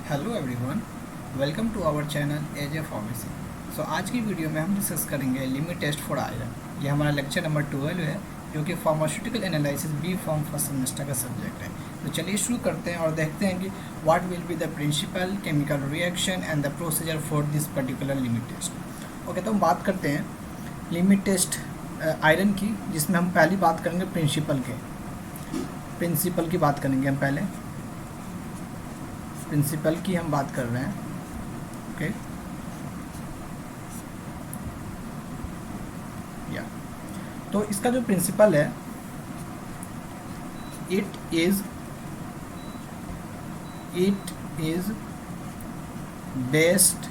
Hello everyone, welcome to our channel as a pharmacy. So आज की video में हम डिस्कस करेंगे लिमिट टेस्ट फॉर आयरन। ये हमारा लेक्चर नंबर 12 है, जो कि pharmaceutical analysis B pharm first semester का सब्जेक्ट है। तो चलिए शुरू करते हैं और देखते हैं कि what will be the principal chemical reaction and the procedure for this particular limit test. Okay, तो हम बात करते हैं लिमिट टेस्ट आयरन की, जिसमें हम पहली बात करेंगे प्रिंसिपल की बात करेंगे। हम पहले प्रिंसिपल की हम बात कर रहे हैं। ओके, या तो इसका जो प्रिंसिपल है, it is based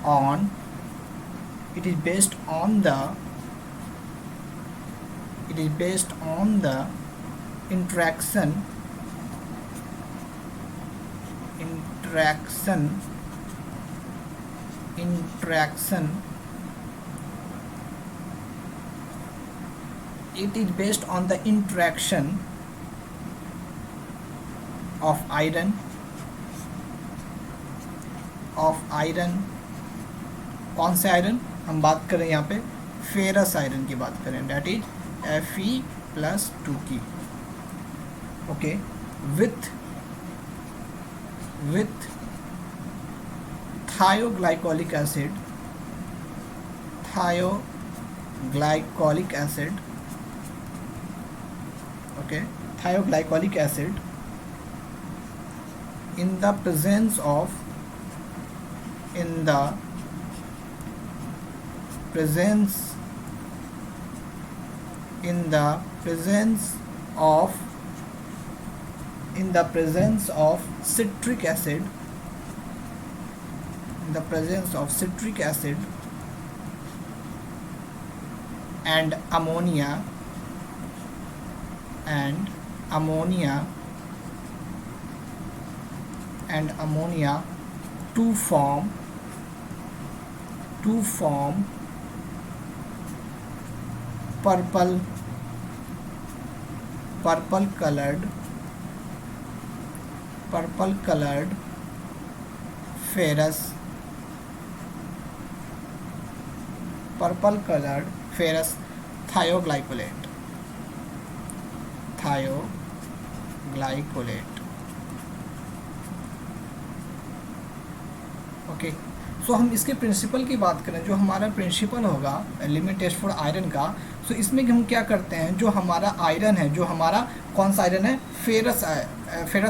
on the interaction it is based on the interaction of iron कौन से आयरन हम बात करें यहाँ पे? फेरस आयरन की बात करें, डेट इज Fe+2 की। Okay, with thioglycolic acid okay, thioglycolic acid in the presence of citric acid, and ammonia to form purple colored ferrous thioglycolate। Okay, so हम इसके प्रिंसिपल की बात करें, जो हमारा प्रिंसिपल होगा लिमिट टेस्ट फॉर आयरन का। सो इसमें हम क्या करते हैं, जो हमारा आयरन है, जो हमारा कौन सा आयरन है? फेरस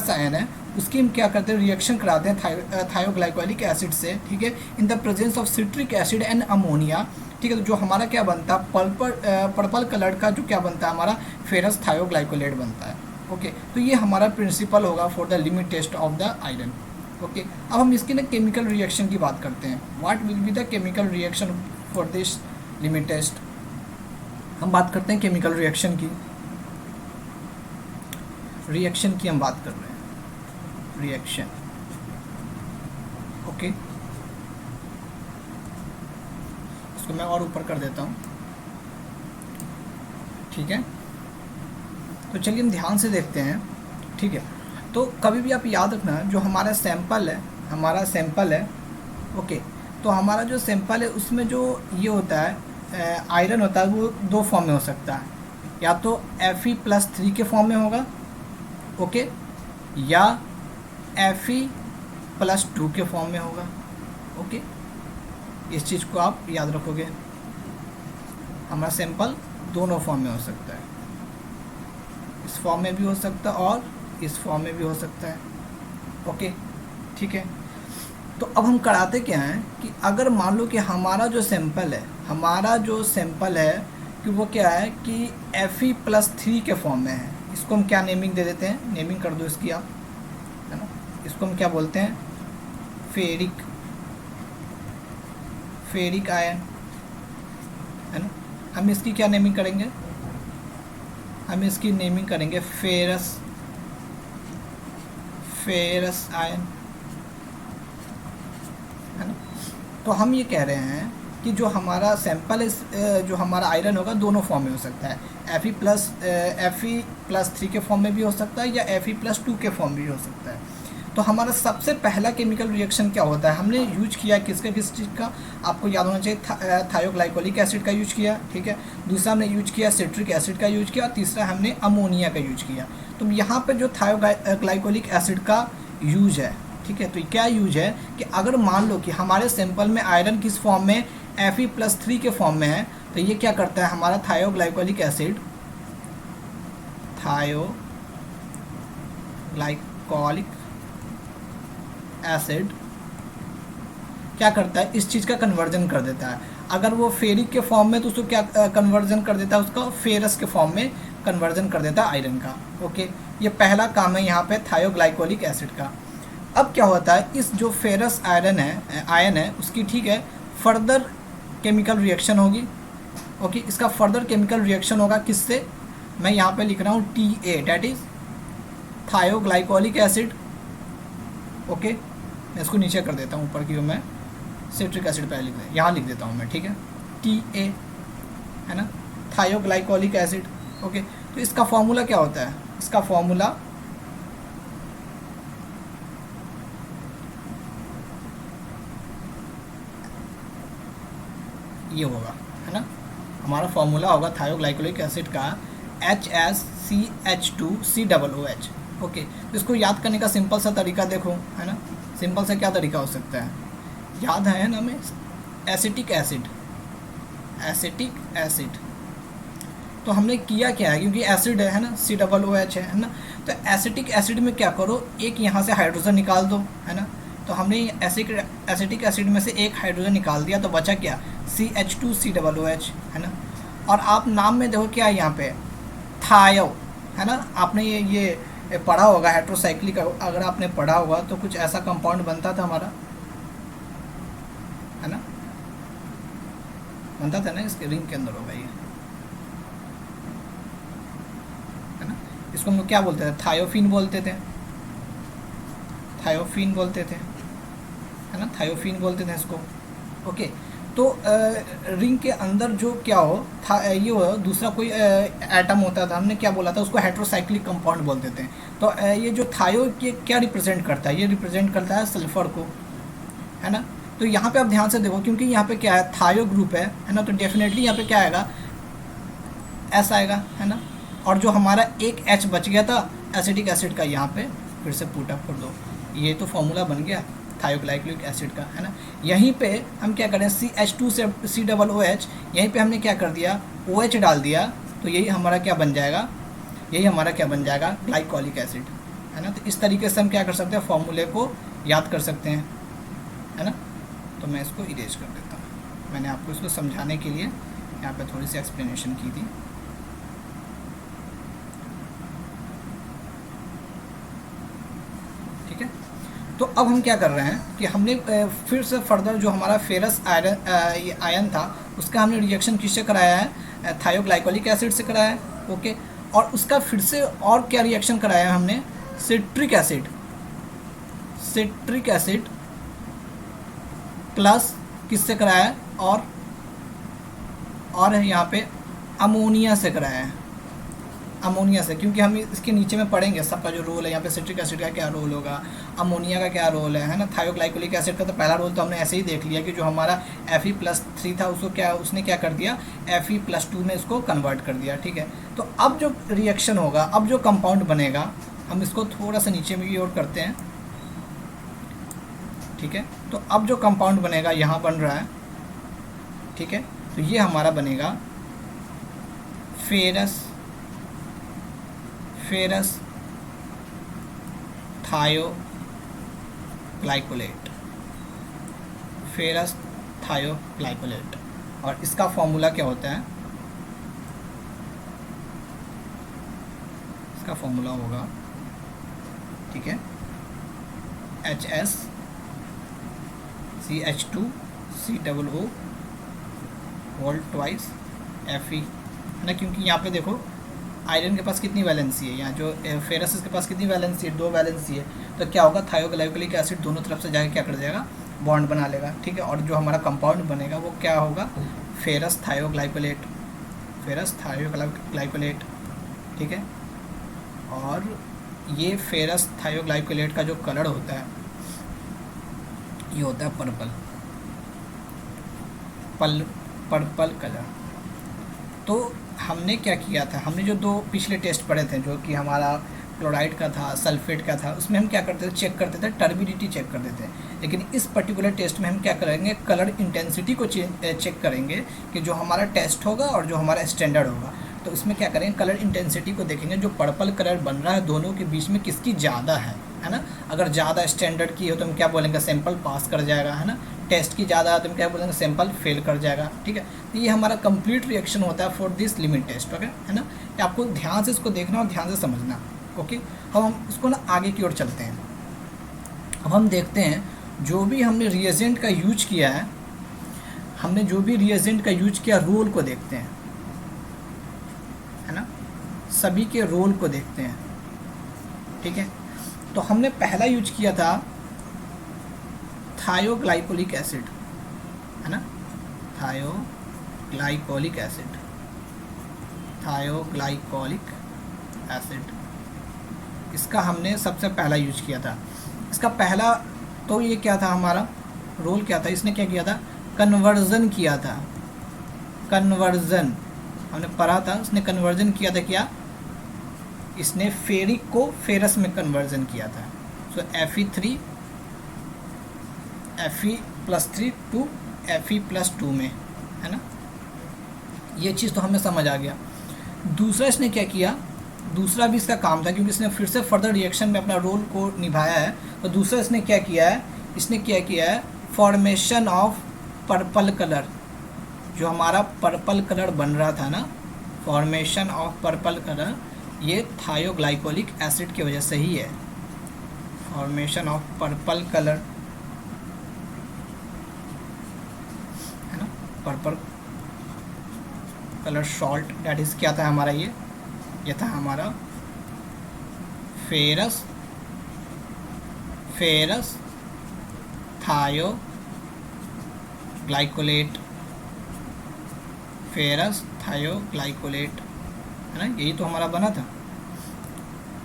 आयरन है, उसकी हम क्या करते हैं? रिएक्शन कराते हैं थायोग्लाइकोलिक एसिड से, ठीक है, in the presence of citric acid and ammonia. ठीक है, तो जो हमारा क्या बनता है? पर्पल कलर का जो क्या बनता है हमारा? फेरस थायोग्लाइकोलेट बनता है। ओके, तो ये हमारा प्रिंसिपल होगा for the limit test of the iron. Okay, अब हम इसकी ना केमिकल रिएक्शन की बात करते हैं। What will be the chemical reaction for this limit test. हम बात करते हैं केमिकल रिएक्शन की हम बात कर रहे हैं, रिएक्शन। ओके, इसको मैं और ऊपर कर देता हूँ, ठीक है। तो चलिए हम ध्यान से देखते हैं, ठीक है। तो कभी भी आप याद रखना, जो हमारा सैंपल है, ओके, तो हमारा जो सैंपल है उसमें जो ये होता है आयरन होता है, वो दो फॉर्म में हो सकता है। या तो Fe+3 के फॉर्म में होगा, ओके, या Fe+2 के फॉर्म में होगा। ओके, इस चीज़ को आप याद रखोगे। हमारा सैंपल दोनों फॉर्म में हो सकता है, इस फॉर्म में भी हो सकता है और इस फॉर्म में भी हो सकता है। ओके, ठीक है। तो अब हम कराते क्या हैं कि अगर मान लो कि हमारा जो सैंपल है कि वो क्या है कि Fe+3 के फॉर्म में है, इसको हम क्या नेमिंग दे देते हैं? नेमिंग कर दो इसकी आप, है ना। इसको हम क्या बोलते हैं? फेरिक आयन, है ना। हम इसकी क्या नेमिंग करेंगे? हम इसकी नेमिंग करेंगे फेरस आयन, है ना। तो हम ये कह रहे हैं कि जो हमारा सैंपल जो हमारा आयरन होगा दोनों फॉर्म में हो सकता है, Fe+3 के फॉर्म में भी हो सकता है या Fe+2 के फॉर्म भी हो सकता है। तो हमारा सबसे पहला केमिकल रिएक्शन क्या होता है, हमने यूज किया किस चीज़ का, आपको याद होना चाहिए, थायोग्लाइकोलिक एसिड का यूज किया, ठीक है। दूसरा हमने यूज किया सिट्रिक एसिड का यूज किया, और तीसरा हमने अमोनिया का यूज किया। तो यहाँ पे जो थायोग्लाइकोलिक एसिड का यूज है, ठीक है, तो क्या यूज है कि अगर मान लो कि हमारे सैंपल में आयरन किस फॉर्म में, Fe+3 के फॉर्म में है, तो ये क्या करता है, हमारा थायोग्लाइकोलिक एसिड क्या करता है, इस चीज़ का कन्वर्जन कर देता है। अगर वो फेरिक के फॉर्म में तो उसको क्या कन्वर्जन कर देता है, उसका फेरस के फॉर्म में कन्वर्जन कर देता है आयरन का। ओके, ये पहला काम है यहाँ पे थायोग्लाइकोलिक एसिड का। अब क्या होता है, इस जो फेरस आयरन है उसकी, ठीक है, फर्दर केमिकल रिएक्शन होगी। ओके, इसका फर्दर केमिकल रिएक्शन होगा किससे, मैं यहाँ पे लिख रहा हूँ TA, that is थायोग्लाइकोलिक acid. Okay, मैं इसको नीचे कर देता हूँ, ऊपर की मैं सिट्रिक एसिड पहले यहाँ लिख देता हूँ मैं, ठीक है, TA है ना, थायोग्लाइकोलिक एसिड। ओके, तो इसका फॉर्मूला क्या होता है, इसका फॉर्मूला ये होगा, है ना, हमारा फॉर्मूला होगा थायोग्लाइकोलिक एसिड का HSCH2COOH। ओके, तो इसको याद करने का सिंपल सा तरीका देखो, है ना, सिंपल सा क्या तरीका हो सकता है, याद है ना हमें, एसिटिक एसिड। तो हमने किया क्या है, क्योंकि एसिड है ना, COOH है ना, तो एसिटिक एसिड में क्या करो, एक यहाँ से हाइड्रोजन निकाल दो, है ना। तो हमने एसिटिक एसिड में से एक हाइड्रोजन निकाल दिया, तो बचा क्या, CH2COOH, है ना। और आप नाम में देखो क्या है यहाँ पे, थायो, है ना, आपने ये पढ़ा होगा हेट्रोसाइक्लिक, अगर आपने पढ़ा होगा तो कुछ ऐसा कंपाउंड बनता था हमारा, है ना, बनता था ना, इसके रिंग के अंदर होगा ये, है ना। इसको हम लोग क्या बोलते थे, थायोफिन बोलते थे, है ना, थायोफिन बोलते थे इसको। ओके, तो रिंग के अंदर जो क्या हो था, ये हो दूसरा कोई एटम होता था, हमने क्या बोला था, उसको हेट्रोसाइक्लिक कंपाउंड बोलते थे। तो ये जो थायो ये क्या रिप्रेजेंट करता है, ये रिप्रेजेंट करता है सल्फर को, है ना। तो यहाँ पे आप ध्यान से देखो, क्योंकि यहाँ पे क्या है, थायो ग्रुप है ना, तो डेफिनेटली यहाँ पे क्या आएगा, S आएगा, है ना। और जो हमारा एक H बच गया था एसिटिक एसिड का, यहाँ पे फिर से पुट अप कर दो, ये तो फॉर्मूला बन गया थायोग्लाइकोलिक एसिड का, है ना। यहीं पे हम क्या करें, CH2COOH, यहीं पे हमने क्या कर दिया, OH डाल दिया, तो यही हमारा क्या बन जाएगा, ग्लाइकोलिक एसिड, है ना। तो इस तरीके से हम क्या कर सकते हैं, फॉर्मूले को याद कर सकते हैं, है ना। तो मैं इसको इरेज कर देता हूँ, मैंने आपको इसको समझाने के लिए यहाँ पे थोड़ी सी एक्सप्लेनेशन की थी। ठीक है, तो अब हम क्या कर रहे हैं कि हमने फिर से फर्दर जो हमारा फेरस आयन था, उसका हमने रिएक्शन किससे कराया है, थायोग्लाइकोलिक एसिड से कराया है। ओके, और उसका फिर से और क्या रिएक्शन कराया है हमने, सिट्रिक एसिड प्लस किससे कराया है, और यहाँ पे अमोनिया से कराया है, अमोनिया से, क्योंकि हम इसके नीचे में पढ़ेंगे सबका जो रोल है, यहाँ पे सिट्रिक एसिड का क्या रोल होगा, अमोनिया का क्या रोल है ना। थायोग्लाइकोलिक एसिड का तो पहला रोल तो हमने ऐसे ही देख लिया कि जो हमारा Fe+3 था उसने क्या कर दिया, Fe+2 में इसको कन्वर्ट कर दिया। ठीक है, तो अब जो रिएक्शन होगा, अब जो कंपाउंड बनेगा, हम इसको थोड़ा सा नीचे में भी और करते हैं। ठीक है, तो अब जो कंपाउंड बनेगा यहाँ बन रहा है, ठीक है, तो ये हमारा बनेगा फेरस थायोग्लाइकोलेट, और इसका फॉर्मूला क्या होता है, इसका फॉर्मूला होगा, ठीक है, HSCH2COO होल ट्वाइस Fe, है ना, क्योंकि यहाँ पे देखो आयरन के पास कितनी वैलेंसी है, यहाँ जो फेरस के पास कितनी वैलेंसी है, 2 वैलेंसी है। तो क्या होगा, थायोग्लाइकोलिक एसिड दोनों तरफ से जाके क्या कर जाएगा, बॉन्ड बना लेगा। ठीक है, और जो हमारा कंपाउंड बनेगा वो क्या होगा, फेरस थायोग्लाइकोलेट। ठीक है, और ये फेरस थायोग्लाइकोलेट का जो कलर होता है ये होता है पर्पल कलर। तो हमने क्या किया था, हमने जो दो पिछले टेस्ट पढ़े थे जो कि हमारा क्लोराइड का था, सल्फेट का था, उसमें हम क्या करते थे, चेक करते थे, टर्बिडिटी चेक करते थे। लेकिन इस पर्टिकुलर टेस्ट में हम क्या करेंगे, कलर इंटेंसिटी को चेक करेंगे कि जो हमारा टेस्ट होगा और जो हमारा स्टैंडर्ड होगा। तो उसमें क्या करेंगे, कलर इंटेंसिटी को देखेंगे, जो पर्पल कलर बन रहा है दोनों के बीच में किसकी ज़्यादा है ना। अगर ज़्यादा स्टैंडर्ड की हो तो हम क्या बोलेंगे, सैंपल पास कर जाएगा, है ना। टेस्ट की ज़्यादा है तो हम क्या बोलेंगे, सैंपल फेल कर जाएगा, ठीक है। तो ये हमारा कंप्लीट रिएक्शन होता है for this limit test, okay, है ना। ये आपको ध्यान से इसको देखना और ध्यान से समझना, ओके। हम इसको ना आगे की ओर चलते हैं। अब हम देखते हैं जो भी हमने रिएजेंट का यूज किया है, हमने जो भी रिएजेंट का यूज किया, रोल को देखते हैं, है ना, सभी के रोल को देखते हैं, ठीक है। तो हमने पहला यूज किया था थायोग्लाइकोलिक एसिड, है ना, थायोग्लाइकोलिक एसिड, थायोग्लाइकोलिक एसिड, इसका हमने सबसे पहला यूज किया था। इसका पहला तो ये क्या था, हमारा रोल क्या था, इसने क्या किया था, कन्वर्जन किया था, कन्वर्जन हमने पढ़ा था, उसने कन्वर्जन किया था, क्या, इसने फेरिक को फेरस में कन्वर्जन किया था। सो Fe3 Fe+3 टू Fe+2 में, है ना। ये चीज़ तो हमें समझ आ गया। दूसरा इसने क्या किया, दूसरा भी इसका काम था, क्योंकि इसने फिर से फर्दर रिएक्शन में अपना रोल को निभाया है। तो दूसरा इसने क्या किया है, इसने क्या किया है, फॉर्मेशन ऑफ पर्पल कलर, जो हमारा पर्पल कलर बन रहा था ना, फॉर्मेशन ऑफ पर्पल कलर, ये थायोग्लाइकोलिक एसिड की वजह से ही है। फॉर्मेशन ऑफ पर्पल कलर, है ना, purple colour salt, that is क्या था हमारा, ये था हमारा फेरस थायोग्लाइकोलेट, फेरस थायोग्लाइकोलेट, है ना, यही तो हमारा बना था।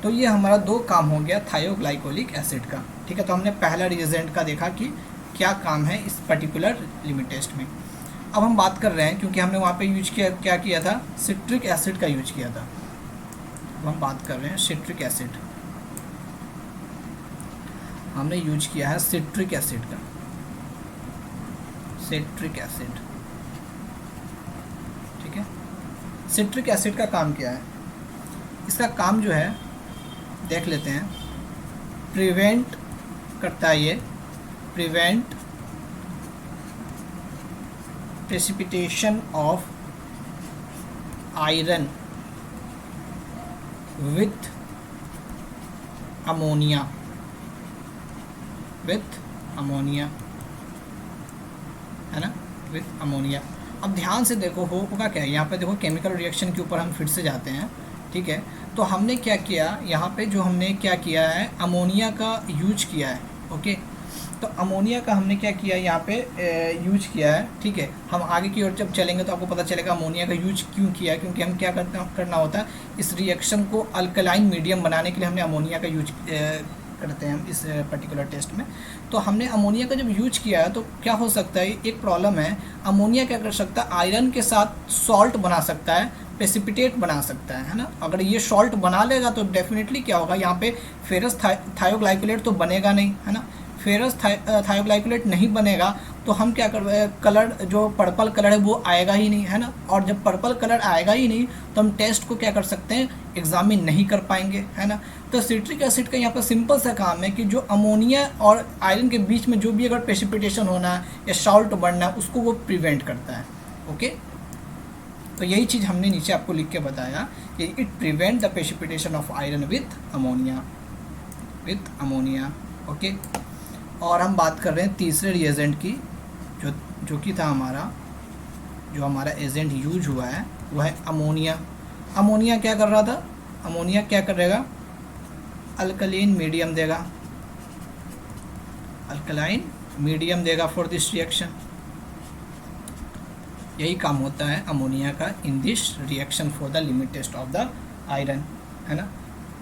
तो ये हमारा दो काम हो गया थायोग्लाइकोलिक एसिड का, ठीक है। तो हमने पहला रिएजेंट का देखा कि क्या काम है इस पर्टिकुलर लिमिट टेस्ट में। अब हम बात कर रहे हैं, क्योंकि हमने वहाँ पे यूज किया, क्या किया था, सिट्रिक एसिड का यूज किया था। अब हम बात कर रहे हैं सिट्रिक एसिड, हमने यूज किया है सिट्रिक एसिड का, सिट्रिक एसिड, ठीक है। सिट्रिक एसिड का काम क्या है, इसका काम जो है देख लेते हैं। प्रिवेंट करता है, ये prevent precipitation of iron with ammonia, with ammonia, है ना, विथ अमोनिया। अब ध्यान से देखो होगा क्या, यहाँ पे देखो केमिकल रिएक्शन के ऊपर हम फिर से जाते हैं, ठीक है। तो हमने क्या किया, यहाँ पे जो हमने क्या किया है, अमोनिया का यूज किया है, ओके। तो अमोनिया का हमने क्या किया, यहाँ पे यूज किया है, ठीक है। हम आगे की ओर जब चलेंगे तो आपको पता चलेगा अमोनिया का यूज क्यों किया है, क्योंकि हम क्या करना होता है, इस रिएक्शन को अल्कलाइन मीडियम बनाने के लिए हमने अमोनिया का यूज करते हैं हम इस पर्टिकुलर टेस्ट में। तो हमने अमोनिया का जब यूज किया है तो क्या हो सकता है, एक प्रॉब्लम है, अमोनिया क्या कर सकता है, आयरन के साथ सॉल्ट बना सकता है, प्रेसिपिटेट बना सकता है ना। अगर ये सॉल्ट बना लेगा तो डेफिनेटली क्या होगा, यहाँ पे फेरस थायोग्लाइकोलेट तो बनेगा नहीं, है ना। फेरस थायोग्लाइकोलेट नहीं बनेगा तो हम क्या कर, कलर जो पर्पल कलर है वो आएगा ही नहीं, है ना। और जब पर्पल कलर आएगा ही नहीं तो हम टेस्ट को क्या कर सकते हैं, एग्जामिन नहीं कर पाएंगे, है ना। तो सिट्रिक एसिड का यहाँ पर सिंपल सा काम है कि जो अमोनिया और आयरन के बीच में जो भी अगर प्रेसिपिटेशन होना है या सॉल्ट बनना है उसको वो प्रिवेंट करता है, ओके। तो यही चीज़ हमने नीचे आपको लिख के बताया कि it prevent the precipitation of iron with ammonia, okay. और हम बात कर रहे हैं तीसरे रिएजेंट की, जो कि था हमारा एजेंट यूज हुआ है वो है अमोनिया। अमोनिया क्या कर रहा था, अमोनिया क्या करेगा, अल्कलाइन मीडियम देगा, अल्कलाइन मीडियम देगा फॉर दिस रिएक्शन। यही काम होता है अमोनिया का in this reaction for the limit test of the iron, है ना।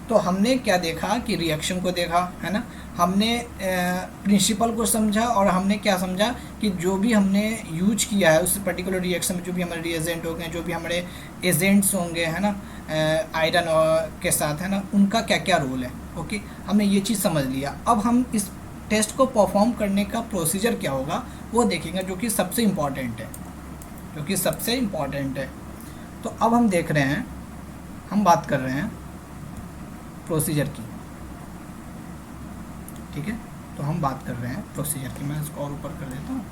तो हमने क्या देखा कि रिएक्शन को देखा, है ना, हमने प्रिंसिपल को समझा, और हमने क्या समझा कि जो भी हमने यूज किया है उस पर्टिकुलर रिएक्शन में, जो भी हमारे रिएजेंट होंगे, जो भी हमारे एजेंट्स होंगे, है ना, आयरन के साथ, है ना, उनका क्या क्या रोल है। ओके, हमने ये चीज़ समझ लिया। अब हम इस टेस्ट को परफॉर्म करने का प्रोसीजर क्या होगा वो देखेंगे, जो कि सबसे इम्पॉर्टेंट है, जो कि सबसे इम्पॉर्टेंट है। तो अब हम देख रहे हैं, हम बात कर रहे हैं प्रोसीजर की, ठीक है। तो हम बात कर रहे हैं प्रोसीजर की। मैं इसको और ऊपर कर देता हूँ,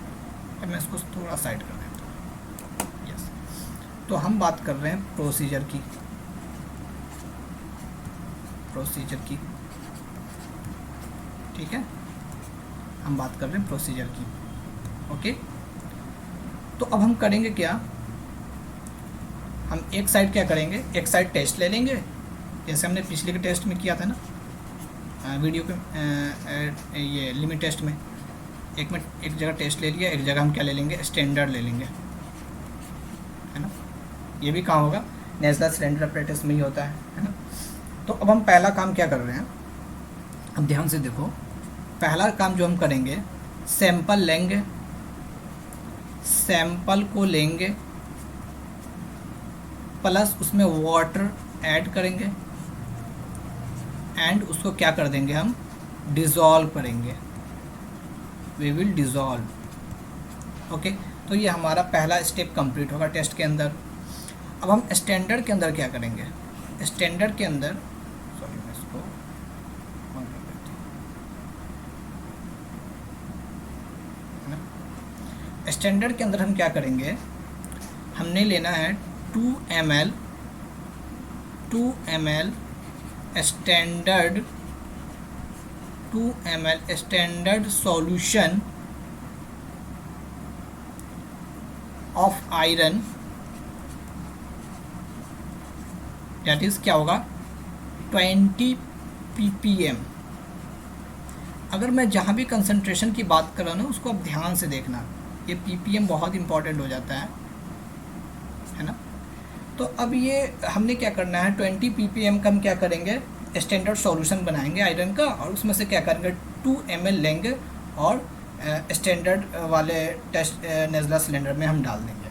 और मैं इसको थोड़ा साइड कर देता हूँ। यस, तो हम बात कर रहे हैं प्रोसीजर की, प्रोसीजर की, ठीक है, हम बात कर रहे हैं प्रोसीजर की। ओके, तो अब हम करेंगे क्या, हम एक साइड क्या करेंगे, एक साइड टेस्ट ले लेंगे, जैसे हमने पिछले के टेस्ट में किया था ना, वीडियो के ये लिमिट टेस्ट में, एक जगह टेस्ट ले लिया, एक जगह हम क्या ले लेंगे, स्टैंडर्ड ले लेंगे, है ना। ये भी कहाँ होगा, नेज़ला सिलेंडर अपरेटस में ही होता है ना। तो अब हम पहला काम क्या कर रहे हैं, अब ध्यान से देखो, पहला काम जो हम करेंगे, सैंपल लेंगे, सैंपल को लेंगे प्लस उसमें वाटर ऐड करेंगे, एंड उसको क्या कर देंगे, हम डिज़ोल्व करेंगे, वी विल डिज़ोल्व। ओके, तो ये हमारा पहला स्टेप कंप्लीट होगा टेस्ट के अंदर। अब हम स्टैंडर्ड के अंदर क्या करेंगे, स्टैंडर्ड के अंदर, सॉरी मैं इसको बंद कर देता हूँ। स्टैंडर्ड के अंदर हम क्या करेंगे, हमने लेना है 2 ml standard, 2 ml standard solution of iron, that is क्या होगा, 20 ppm। अगर मैं जहाँ भी कंसंट्रेशन की बात कर रहा हूँ ना, उसको आप ध्यान से देखना, ये ppm बहुत इंपॉर्टेंट हो जाता है ना। तो अब ये हमने क्या करना है, 20 ppm का हम क्या करेंगे, स्टैंडर्ड सॉल्यूशन बनाएंगे आयरन का, और उसमें से क्या करेंगे, 2 ml लेंगे और स्टैंडर्ड वाले टेस्ट नेज़ला सिलेंडर में हम डाल देंगे।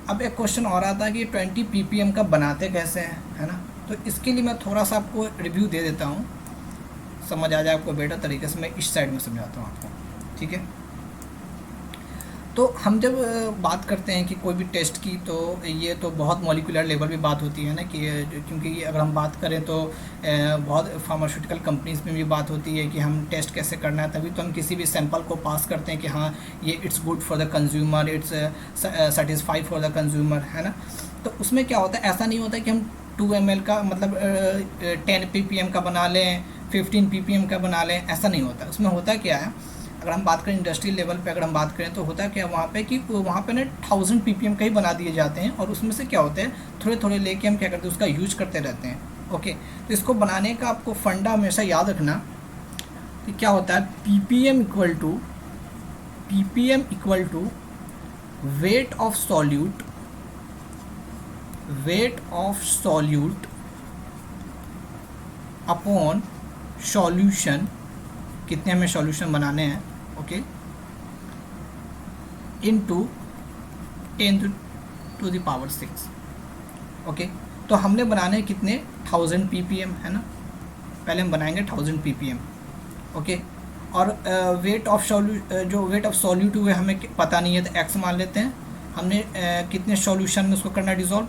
अब एक क्वेश्चन और आता है कि 20 ppm का बनाते कैसे हैं, है ना। तो इसके लिए मैं थोड़ा सा आपको रिव्यू दे देता हूँ, समझ आ जाए आपको बेटर तरीके से। मैं इस साइड में समझाता हूँ आपको, ठीक है। तो हम जब बात करते हैं कि कोई भी टेस्ट की, तो ये तो बहुत मॉलिक्यूलर लेवल पे बात होती है ना, कि क्योंकि अगर हम बात करें तो बहुत फार्मास्यूटिकल कंपनीज़ में भी बात होती है कि हम टेस्ट कैसे करना है, तभी तो हम किसी भी सैंपल को पास करते हैं कि हाँ ये it's good for the consumer, it's satisfy for the consumer, है ना। तो उसमें क्या होता है, ऐसा नहीं होता कि हम 2 ml का मतलब 10 ppm का बना लें, 15 ppm का बना लें, ऐसा नहीं होता। उसमें होता क्या है, अगर हम बात करें इंडस्ट्रियल लेवल पे, अगर हम बात करें तो होता है क्या वहाँ पे, कि वहाँ पे ना 1000 ppm का ही बना दिए जाते हैं, और उसमें से क्या होता है, थोड़े थोड़े लेके हम क्या करते हैं, उसका यूज करते रहते हैं। ओके, तो इसको बनाने का आपको फंडा हमेशा याद रखना कि क्या होता है, ppm equal to weight of solute upon solution, कितने हमें सॉल्यूशन बनाने हैं, okay, into 10 to the power 6। Okay, तो हमने बनाने कितने, 1000 ppm, है ना। पहले हम बनाएंगे 1000 ppm, ओके। और वेट ऑफ सॉल्यूट हुए हमें पता नहीं है, तो x मान लेते हैं। हमने कितने सॉल्यूशन में उसको करना है डिज़ोल्व,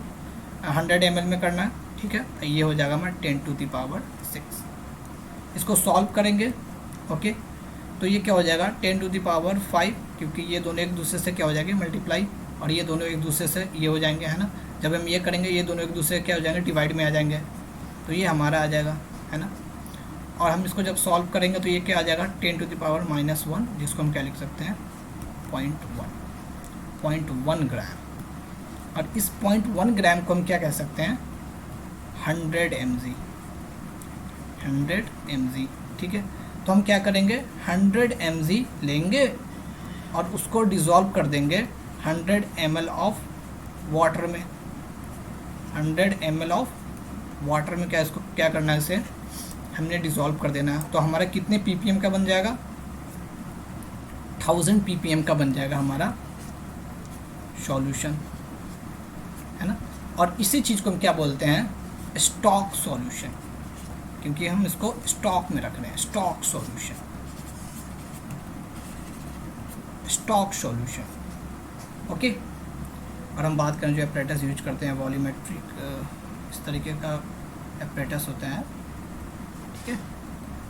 100 ml में करना है, ठीक है। तो ये हो जाएगा हमारा 10 to the power 6। इसको सॉल्व करेंगे, ओके, तो ये क्या हो जाएगा 10 to the power 5, क्योंकि ये दोनों एक दूसरे से क्या हो जाएंगे, मल्टीप्लाई, और ये दोनों एक दूसरे से ये हो जाएंगे, है ना। जब हम ये करेंगे ये दोनों एक दूसरे से क्या हो जाएंगे, डिवाइड में आ जाएंगे, तो ये हमारा आ जाएगा, है ना। और हम इसको जब सॉल्व करेंगे तो ये क्या आ जाएगा, 10 to the power -1, जिसको हम क्या लिख सकते हैं, 0.1 ग्राम। और इस 0.1 ग्राम को हम क्या कह सकते हैं, 100 mg, ठीक है। तो हम क्या करेंगे, 100 mg लेंगे और उसको डिज़ोल्व कर देंगे 100 ml ऑफ वाटर में, 100 ml ऑफ वाटर में क्या इसको क्या करना है, इसे हमने डिज़ोल्व कर देना है। तो हमारा कितने ppm का बन जाएगा, 1000 ppm का बन जाएगा हमारा सॉल्यूशन, है ना। और इसी चीज़ को हम क्या बोलते हैं, स्टॉक सॉल्यूशन, क्योंकि हम इसको स्टॉक में रख रहे हैं, stock solution, stock solution. Okay. और हम बात करें जो एपरेटस यूज करते हैं, वॉल्यूमेट्रिक इस तरीके का एपरेटस होता है, ठीक है।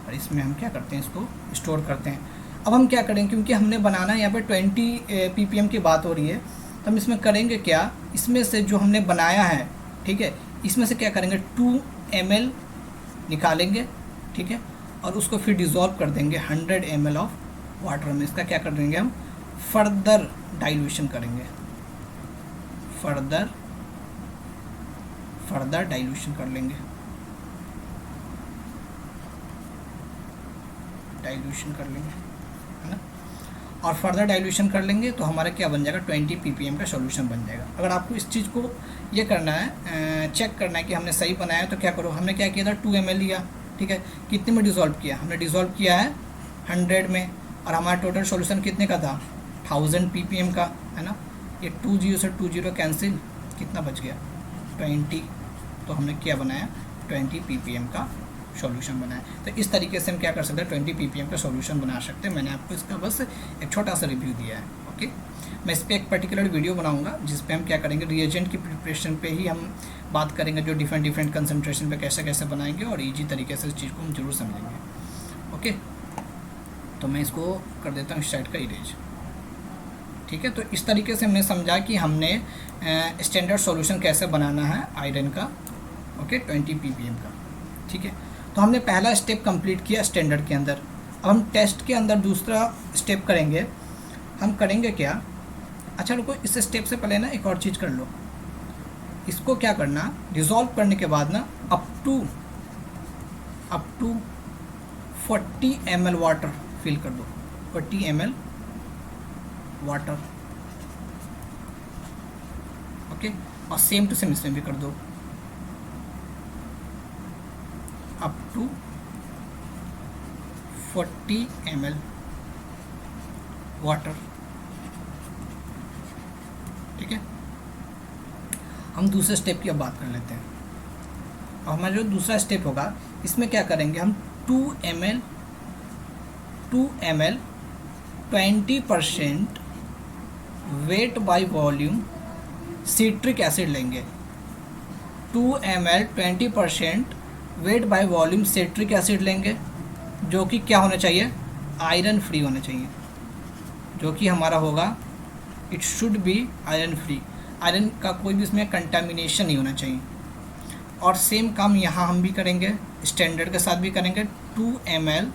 और इसमें हम क्या करते हैं, इसको स्टोर करते हैं। अब हम क्या करेंगे, क्योंकि हमने बनाना है यहाँ पे 20 ppm की बात हो रही है, तो हम इसमें करेंगे क्या, इसमें से जो हमने बनाया है, ठीक है, इसमें से क्या करेंगे 2 ml निकालेंगे, ठीक है, और उसको फिर डिज़ोल्व कर देंगे 100 ml ऑफ वाटर में। इसका क्या कर देंगे, हम फर्दर डाइल्यूशन करेंगे, फर्दर डाइल्यूशन कर लेंगे, डाइल्यूशन कर लेंगे, है ना। और फर्दर डाइल्यूशन कर लेंगे तो हमारा क्या बन जाएगा, 20 ppm का सॉल्यूशन बन जाएगा। अगर आपको इस चीज़ को ये करना है, चेक करना है कि हमने सही बनाया, तो क्या करो, हमने क्या किया था, 2 ml लिया, ठीक है, कितने में डिज़ोल्व किया, हमने डिज़ोल्व किया है 100 में, और हमारा टोटल सॉल्यूशन कितने का था, 1000 ppm का, है ना। ये 2 0 से 2 0 कैंसिल, कितना बच गया, 20। तो हमने क्या बनाया, 20 ppm का सॉल्यूशन बनाया। तो इस तरीके से हम क्या कर सकते हैं, 20 ppm का सॉल्यूशन बना सकते हैं। मैंने आपको इसका बस एक छोटा सा रिव्यू दिया है। ओके, मैं इस पर एक पर्टिकुलर वीडियो बनाऊंगा जिस पे हम क्या करेंगे, रिएजेंट की प्रिपरेशन पे ही हम बात करेंगे, जो डिफरेंट कंसनट्रेशन पे कैसे कैसे बनाएंगे, और ईजी तरीके से इस चीज़ को हम जरूर समझेंगे। ओके, तो मैं इसको कर देता हूँ इस साइड का इरेज। ठीक है, तो इस तरीके से हमने समझा कि हमने स्टैंडर्ड सॉल्यूशन कैसे बनाना है आयरन का। ओके, 20 ppm का। ठीक है, तो हमने पहला स्टेप कंप्लीट किया स्टैंडर्ड के अंदर। अब हम टेस्ट के अंदर दूसरा स्टेप करेंगे। हम करेंगे क्या, अच्छा रुको, इस स्टेप से पहले ना एक और चीज़ कर लो। इसको क्या करना, डिज़ोल्व करने के बाद ना up to 40 ml water fill कर दो, 40 ml वाटर। ओके, और सेम टू सेम इसमें भी कर दो, अप टू 40 ml वाटर। ठीक है, हम दूसरे स्टेप की अब बात कर लेते हैं। और हमारा जो दूसरा स्टेप होगा, इसमें क्या करेंगे हम 2 ml 20% weight by volume citric acid लेंगे। 2 ml 20% weight by volume citric acid लेंगे, जो कि क्या होना चाहिए, आयरन फ्री होना चाहिए, जो कि हमारा होगा, it should be iron free. Iron का कोई भी इसमें कंटामिनेशन नहीं होना चाहिए। और सेम काम यहाँ हम भी करेंगे, स्टैंडर्ड के साथ भी करेंगे। 2 ml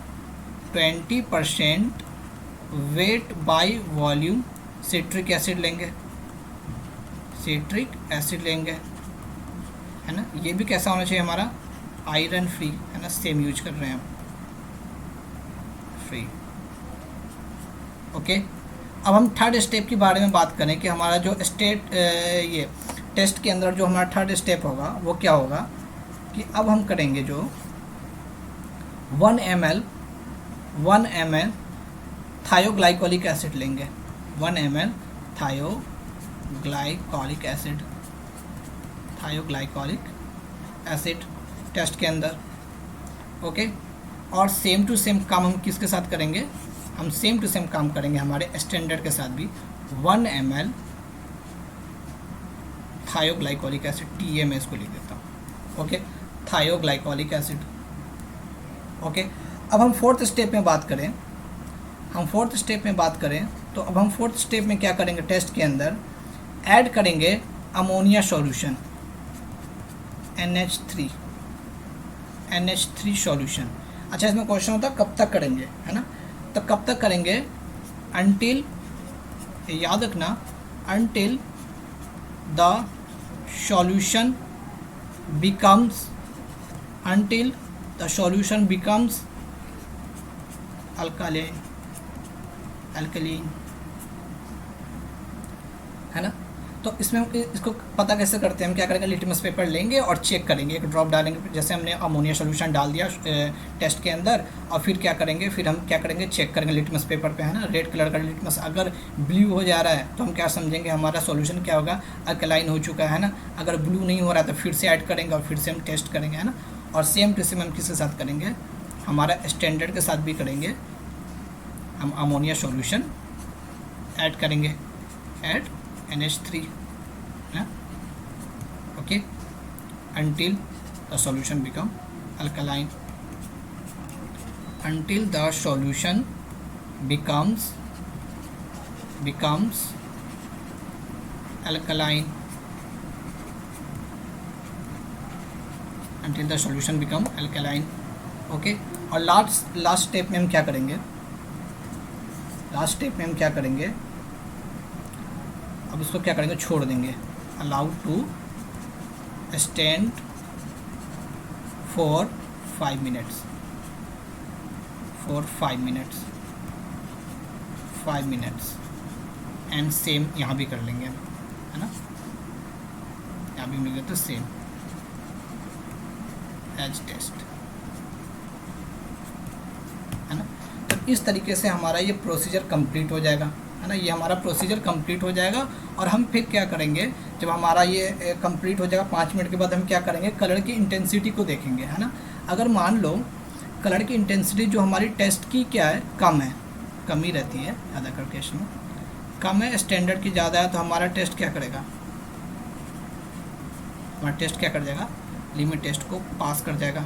20% weight by volume citric acid लेंगे, सिट्रिक एसिड लेंगे, है ना। ये भी कैसा होना चाहिए हमारा, आयरन फ्री, है ना, सेम यूज कर रहे हैं हम, फ्री। ओके, अब हम थर्ड स्टेप के बारे में बात करें कि हमारा जो ये टेस्ट के अंदर जो हमारा थर्ड स्टेप होगा वो क्या होगा, कि अब हम करेंगे जो 1 ml थायोग्लाइकोलिक एसिड लेंगे, 1 ml थायोग्लाइकोलिक एसिड टेस्ट के अंदर। ओके, और सेम टू सेम काम हम किसके साथ करेंगे, हम सेम टू सेम काम करेंगे हमारे स्टैंडर्ड के साथ भी। 1 ml थायोग्लाइकोलिक एसिड, TMS को लिख देता हूँ। Okay, थायोग्लाइकोलिक acid. ओके, अब हम फोर्थ स्टेप में बात करें, तो अब हम फोर्थ स्टेप में क्या करेंगे, टेस्ट के अंदर ऐड करेंगे अमोनिया सॉल्यूशन, NH3 सॉल्यूशन। अच्छा, इसमें क्वेश्चन होता है कब तक करेंगे, है ना। तो कब तक करेंगे, अनटिल, याद रखना, until the solution becomes alkaline, है ना। तो तो इसमें हम इसको पता कैसे करते हैं, हम क्या करेंगे, लिटमस पेपर लेंगे और चेक करेंगे, एक ड्रॉप डालेंगे, जैसे हमने अमोनिया सोल्यूशन डाल दिया टेस्ट के अंदर, और फिर क्या करेंगे, फिर हम क्या करेंगे, चेक करेंगे लिटमस पेपर पे, है ना, रेड कलर का लिटमस अगर ब्लू हो जा रहा है तो हम क्या समझेंगे, हमारा सॉल्यूशन क्या होगा, अल्कलाइन हो चुका है ना। अगर ब्लू नहीं हो रहा है तो फिर से ऐड करेंगे और फिर से हम टेस्ट करेंगे, है ना। और सेम टू सेम हम किसके साथ करेंगे, हमारा स्टैंडर्ड के साथ भी करेंगे, हम अमोनिया सॉल्यूशन ऐड करेंगे, add NH3, okay, until the solution become alkaline, until the solution becomes alkaline, until the solution become alkaline, okay। और लास्ट स्टेप में हम क्या करेंगे, अब इसको क्या करेंगे, छोड़ देंगे, allow to stand for 5 minutes, 5 minutes, and same यहाँ भी कर लेंगे, है ना, यहाँ भी मिलेगा तो सेम एज टेस्ट, है ना। तो इस तरीके से हमारा ये प्रोसीजर कंप्लीट हो जाएगा, है ना, ये हमारा प्रोसीजर कंप्लीट हो जाएगा। और हम फिर क्या करेंगे, जब हमारा ये कंप्लीट हो जाएगा 5 मिनट के बाद हम क्या करेंगे, कलर की इंटेंसिटी को देखेंगे, है ना। अगर मान लो कलर की इंटेंसिटी जो हमारी टेस्ट की क्या है, कम है, कमी रहती है ज़्यादातर केस में, कम है, स्टैंडर्ड की ज़्यादा है, तो हमारा टेस्ट क्या करेगा, हमारा टेस्ट क्या कर जाएगा, लिमिट टेस्ट को पास कर जाएगा।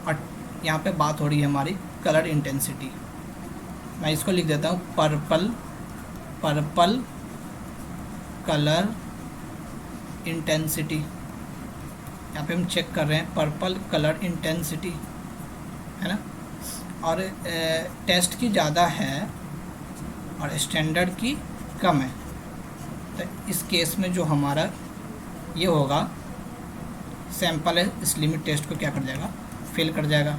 और यहाँ पे बात हो रही है हमारी कलर इंटेंसिटी, मैं इसको लिख देता हूँ, पर्पल कलर इंटेंसिटी, यहाँ पे हम चेक कर रहे हैं पर्पल कलर इंटेंसिटी, है ना। और टेस्ट की ज़्यादा है और स्टैंडर्ड की कम है, तो इस केस में जो हमारा ये होगा, सैंपल है, इस लिमिट टेस्ट को क्या कर जाएगा, फेल कर जाएगा।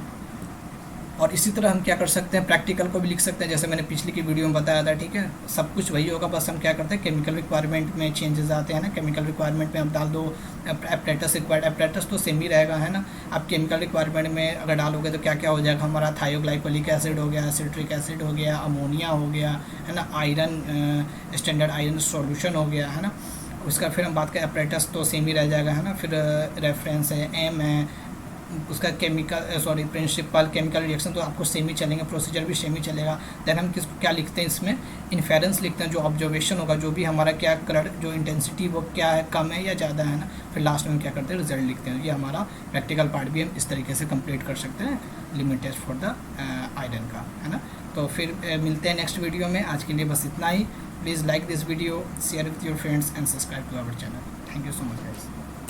और इसी तरह हम क्या कर सकते हैं, प्रैक्टिकल को भी लिख सकते हैं, जैसे मैंने पिछली की वीडियो में बताया था, ठीक है। सब कुछ वही होगा, बस हम क्या करते हैं, केमिकल रिक्वायरमेंट में चेंजेस आते हैं ना, केमिकल रिक्वायरमेंट में हम डाल दो एपरेटस रिक्वायर्ड, एपरेटस तो सेम ही रहेगा, है ना। आप केमिकल रिक्वायरमेंट में अगर डालोगे तो क्या क्या हो जाएगा, हमारा थायोग्लाइकोलिक एसिड हो गया, सिट्रिक एसिड हो गया, अमोनिया हो गया, है ना, आयरन, स्टैंडर्ड आयरन सॉल्यूशन हो गया, है ना। उसका फिर हम बात करें, एपरेटस तो सेम ही रह जाएगा, है ना। फिर रेफरेंस है, एम है, उसका प्रिंसिपल केमिकल रिएक्शन तो आपको सेम ही चलेंगे, प्रोसीजर भी सेम ही चलेगा। देन हम क्या लिखते हैं इसमें, इन्फेरेंस लिखते हैं, जो ऑब्जर्वेशन होगा, जो भी हमारा क्या कलर जो इंटेंसिटी वो क्या है, कम है या ज़्यादा है ना। फिर लास्ट में हम क्या करते हैं, रिजल्ट लिखते हैं। ये हमारा प्रैक्टिकल पार्ट भी हम इस तरीके से कंप्लीट कर सकते हैं, limit test for the iron का, है ना। तो फिर मिलते हैं नेक्स्ट वीडियो में, आज के लिए बस इतना ही। Please like this video, share with your friends and subscribe to our channel. Thank you so much guys.